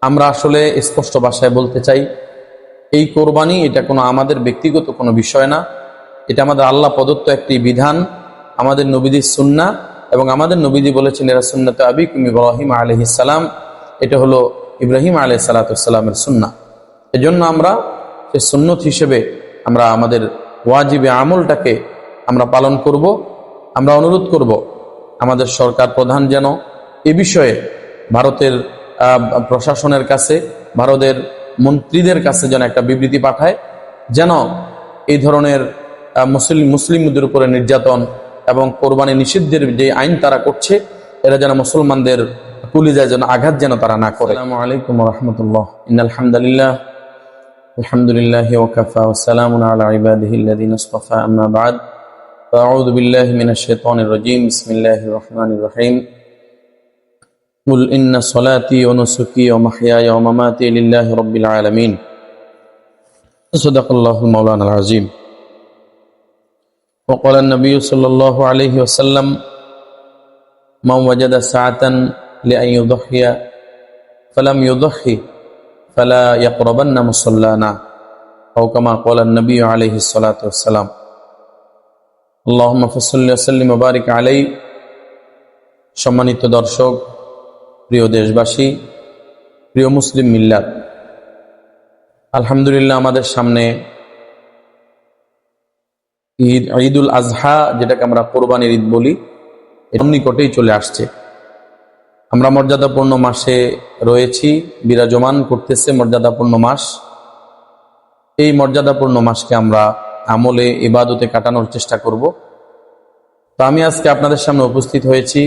আমরা আসলে স্পষ্ট ভাষায় বলতে চাই, এই কোরবানি এটা কোনো আমাদের ব্যক্তিগত কোনো বিষয় না। এটা আমাদের আল্লাহ প্রদত্ত একটি বিধান, আমাদের নবীদের সুন্নাহ, এবং আমাদের নবীজি বলেছেন এরা সুন্নাতে আবিকুম ইব্রাহিম আলাইহিস সালাম। এটা হলো ইব্রাহিম আলাইহিস সালামের সুন্নাহ। এজন্য আমরা সে সুন্নত হিসেবে আমরা আমাদের ওয়াজিবে আমলটাকে আমরা পালন করব। আমরা অনুরোধ করব আমাদের সরকার প্রধান যেন এ বিষয়ে ভারতের প্রশাসনের কাছে, ভারতের মন্ত্রীদের কাছে যেন একটা বিবৃতি পাঠায়, যেন এই ধরনের মুসলিমদের উপরে নির্যাতন এবং কোরবানি নিষিদ্ধের যে আইন তারা করছে, এরা যেন মুসলমানদের কলিজায় যেন আঘাত যেন তারা না করে। আসসালামু আলাইকুম ওয়া রাহমাতুল্লাহ। ইন্নাল হামদুলিল্লাহ আলহামদুলিল্লাহি ওয়া কাফা ওয়া সালামুন আলা ইবাদিহিল্লাযিনা ইসতাফা, আম্মা বা'দ। আউযু বিল্লাহি মিনাশ শাইতানির রাজীম। বিসমিল্লাহির রহমানির রহিম। কুল ইন্না সলাতি ওয়া নুসুকি ওয়া মাহইয়ায়া ওয়া মামাতি লিল্লাহি রাব্বিল আলামিন। সাদাকাল্লাহুল মাওলানাল আযীম। وقال النبي صلى الله عليه وسلم من وجد ساعة لأن يضحي فلم يضحي فلا يقربن مصلانا أو كما قال النبي عليه الصلاة والسلام اللهم صل وسلم وبارك عليه। সম্মানিত দর্শক, প্রিয় দেশবাসী, প্রিয় মুসলিম মিল্লাত, আলহামদুলিল্লাহ আমাদের সামনে ঈদুল আজহা, যেটাকে আমরা কোরবানির ঈদ বলি, এর নিকটেই চলে আসছে। আমরা মর্যাদাপূর্ণ মাসে রয়েছি, বিরাজমান করতেছে মর্যাদাপূর্ণ মাস। এই মর্যাদাপূর্ণ মাসকে আমরা আমলে ইবাদতে কাটানোর চেষ্টা করব। তো আমি আজকে আপনাদের সামনে উপস্থিত হয়েছি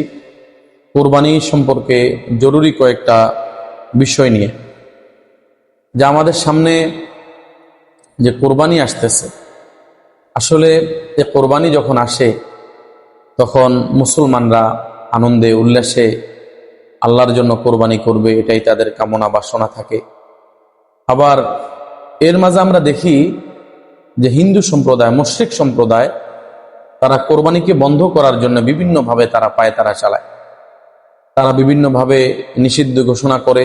কোরবানি সম্পর্কে জরুরি কয়েকটা বিষয় নিয়ে, যা আমাদের সামনে যে কোরবানি আসতেছে, আসলে এই কোরবানি যখন আসে তখন মুসলমানরা আনন্দে উল্লাসে আল্লাহর জন্য কোরবানি করবে, এটাই তাদের কামনা বাসনা থাকে। আবার এর মাঝে আমরা দেখি যে হিন্দু সম্প্রদায়, মুশরিক সম্প্রদায়, তারা কোরবানিকে বন্ধ করার জন্য বিভিন্নভাবে তারা পায়তারা চালায়। তারা বিভিন্নভাবে নিষিদ্ধ ঘোষণা করে,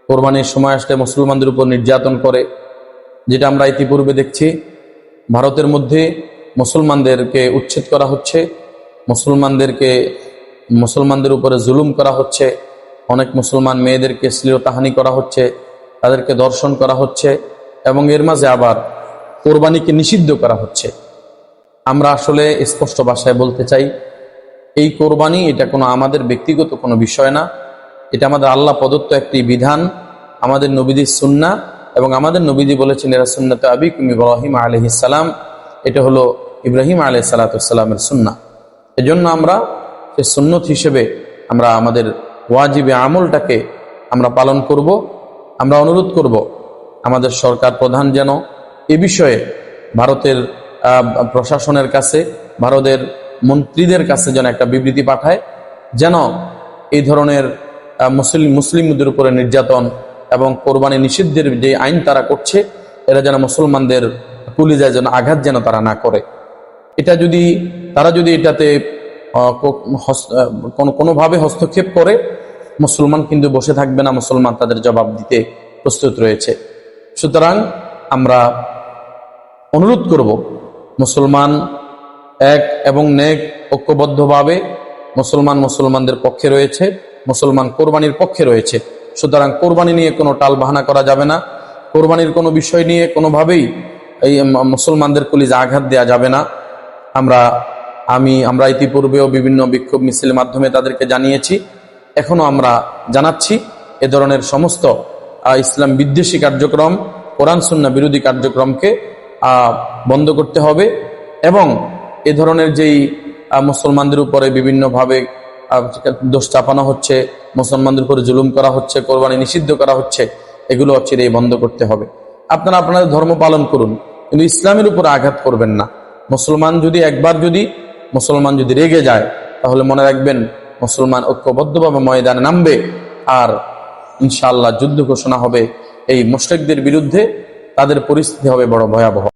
কোরবানির সময় আসলে মুসলমানদের উপর নির্যাতন করে, যেটা আমরা ইতিপূর্বে দেখছি। ভারতের মধ্যে মুসলমানদেরকে উচ্ছেদ করা হচ্ছে, মুসলমানদের উপরে জুলুম করা হচ্ছে, অনেক মুসলমান মেয়েদেরকে শ্লীলতাহানি করা হচ্ছে, তাদেরকে ধর্ষণ করা হচ্ছে, এবং এর মাঝে আবার কোরবানিকে নিষিদ্ধ করা হচ্ছে। আমরা আসলে স্পষ্ট ভাষায় বলতে চাই, এই কোরবানি এটা কোনো আমাদের ব্যক্তিগত কোনো বিষয় না। এটা আমাদের আল্লাহ প্রদত্ত একটি বিধান, আমাদের নবীদের সুন্নাহ, এবং আমাদের নবীজি বলেছেন এরা সুন্নাতে আবিকুম ইব্রাহিম আলাইহিস সালাম। এটা হলো ইব্রাহিম আলাইহিস সালামের সুন্নাহ। এজন্য আমরা সে সুন্নত হিসেবে আমরা আমাদের ওয়াজিবে আমলটাকে আমরা পালন করব। আমরা অনুরোধ করব আমাদের সরকার প্রধান যেন এ বিষয়ে ভারতের প্রশাসনের কাছে, ভারতের মন্ত্রীদের কাছে যেন একটা বিবৃতি পাঠায়, যেন এই ধরনের মুসলিমদের উপরে নির্যাতন এবং কোরবানি নিষিদ্ধের যে আইন তারা করছে, এরা যেন মুসলমানদের কলিজায় যেন আঘাত যেন তারা না করে। তারা যদি এটাতে কোনোভাবে হস্তক্ষেপ করে, মুসলমান কিন্তু বসে থাকবে না, মুসলমান তাদের জবাব দিতে প্রস্তুত রয়েছে। সুতরাং আমরা অনুরোধ করব, মুসলমান এক এবং নেক ঐক্যবদ্ধভাবে মুসলমানদের পক্ষে রয়েছে, মুসলমান কোরবানির পক্ষে রয়েছে। সুতরাং কোরবানি নিয়ে কোনো টাল বাহানা করা যাবে না, কোরবানির কোনো বিষয় নিয়ে কোনোভাবেই এই মুসলমানদের কলিজা আঘাত দেওয়া যাবে না। আমরা ইতিপূর্বেও বিভিন্ন বিক্ষোভ মিছিলের মাধ্যমে তাদেরকে জানিয়েছি, এখনো আমরা জানাচ্ছি, এ ধরনের সমস্ত ইসলাম বিদ্বেষী কার্যক্রম, কোরআন সুন্নাহ বিরোধী কার্যক্রমকে বন্ধ করতে হবে, এবং এ ধরনের যেই মুসলমানদের উপরে বিভিন্নভাবে দোষ চাপানো হচ্ছে, মুসলমানদের উপরে জুলুম করা হচ্ছে, কোরবানি নিষিদ্ধ করা হচ্ছে, এগুলো চিরেই বন্ধ করতে হবে। আপনারা আপনাদের ধর্ম পালন করুন, কিন্তু ইসলামের উপর আঘাত করবেন না। মুসলমান যদি রেগে যায়, তাহলে মনে রাখবেন মুসলমান ঐক্যবদ্ধভাবে ময়দানে নামবে, আর ইনশাআল্লাহ যুদ্ধ ঘোষণা হবে এই মুশরিকদের বিরুদ্ধে। তাদের পরিস্থিতি হবে বড় ভয়াবহ।